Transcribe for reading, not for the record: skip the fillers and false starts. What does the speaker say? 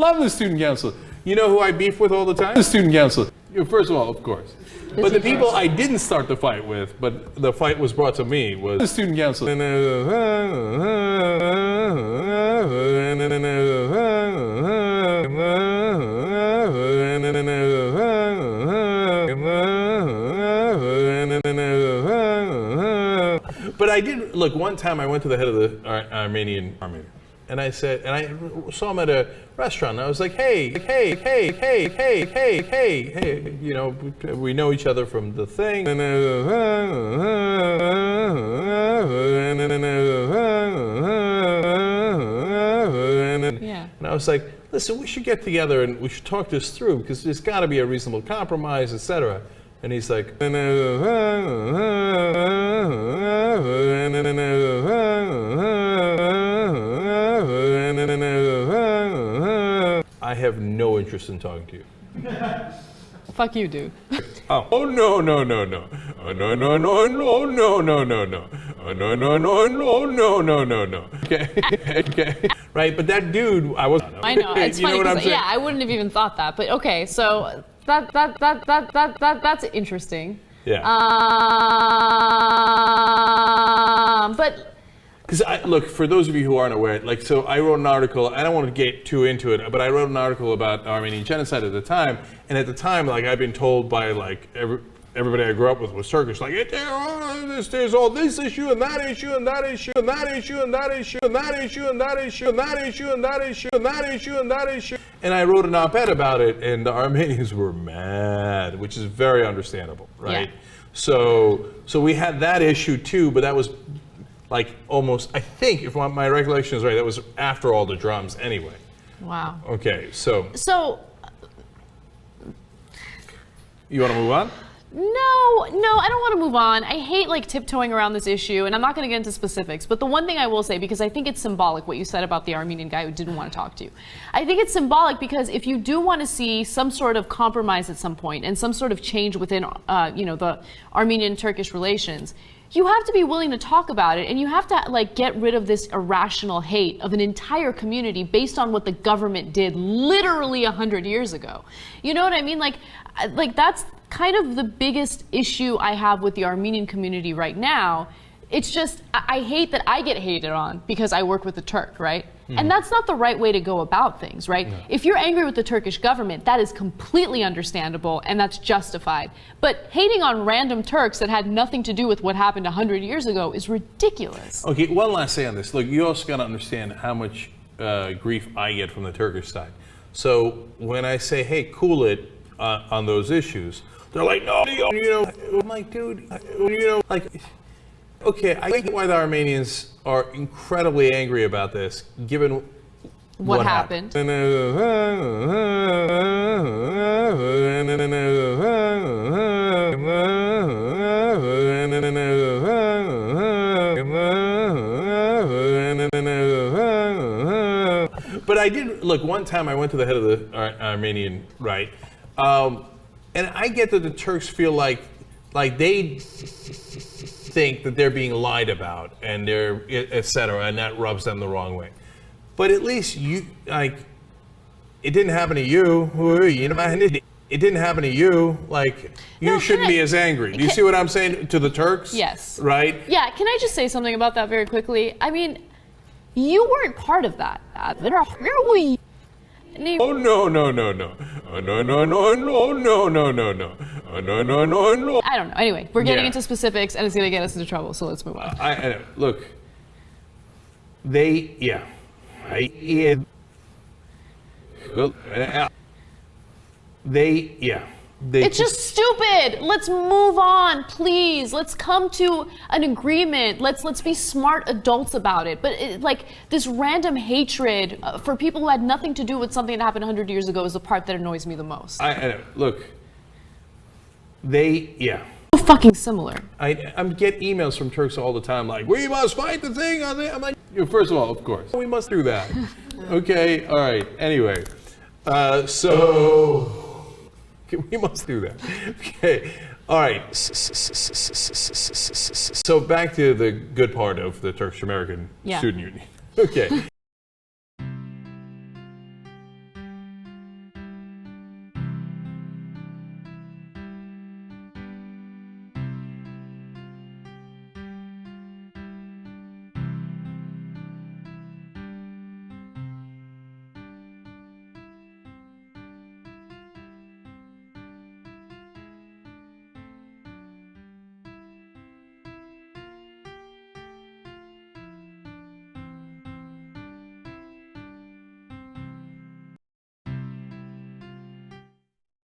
Love the student council. You know who I beef with all the time? The student council. First of all, of course. But the people I didn't start the fight with, but the fight was brought to me, was the student council. But I did, look, one time I went to the head of the Armenian army. And I said, and I saw him at a restaurant, and I was like, hey, you know, we know each other from the thing. Yeah. And I was like, listen, we should get together and we should talk this through, because there's got to be a reasonable compromise, etc. And he's like, I have no interest in talking to you. Fuck you, dude. Oh no. Oh no. Okay. Right, but that dude, I was. I know. It's you know funny what I'm because saying? I wouldn't have even thought that. But okay, so that's interesting. Yeah. But Because look, for those of you who aren't aware, like, so I wrote an article. I don't want to get too into it, but I wrote an article about Armenian genocide at the time. And at the time, like, I've been told by like everybody I grew up with was Turkish. Like, there's all this issue and that issue and that issue and that issue and that issue and that issue and that issue and that issue and that issue and that issue and that issue. And I wrote an op-ed about it, and the Armenians were mad, which is very understandable, right? Yeah. So we had that issue too, but that was like almost, I think, if my recollection is right, that was after all the drums anyway. wow. Okay, so So you want to move on? no, I don't want to move on. I hate like tiptoeing around this issue, and I'm not going to get into specifics. But the one thing I will say, because I think it's symbolic, what you said about the Armenian guy who didn't want to talk to you. I think it's symbolic because if you do want to see some sort of compromise at some point and some sort of change within, the Armenian-Turkish relations, you have to be willing to talk about it, and you have to like get rid of this irrational hate of an entire community based on what the government did literally 100 years ago. You know what I mean? Like that's kind of the biggest issue I have with the Armenian community right now. It's just, I hate that I get hated on because I work with the Turk, right? And that's not the right way to go about things, right? No. If you're angry with the Turkish government, that is completely understandable and that's justified. But hating on random Turks that had nothing to do with what happened 100 years ago is ridiculous. Okay, one last thing on this. Look, you also got to understand how much grief I get from the Turkish side. So when I say, hey, cool it on those issues, they're like, no, I'm like, dude, like, okay, I get why the Armenians are incredibly angry about this, given What happened? But I did, look, one time I went to the head of the Armenian, right? And I get that the Turks feel like they think that they're being lied about and they're, et cetera, and that rubs them the wrong way. But at least you, like, it didn't happen to you. It didn't happen to you. Like, you shouldn't be as angry. Do you see what I'm saying to the Turks? Yes. Right? Yeah, can I just say something about that very quickly? I mean, you weren't part of that. Oh, no. I don't know. Anyway, we're getting Yeah. into specifics and it's going to get us into trouble, so let's move on. Look, It's just stupid. Let's move on, please. Let's come to an agreement. Let's be smart adults about it. But like this random hatred for people who had nothing to do with something that happened 100 years ago is the part that annoys me the most. Look, So fucking similar. I get emails from Turks all the time like, we must fight the thing. I'm like, first of all, of course, we must do that. Okay, all right. Anyway, so we must do that. Okay, all right. So back to the good part of the Turkish American Student Union. Okay.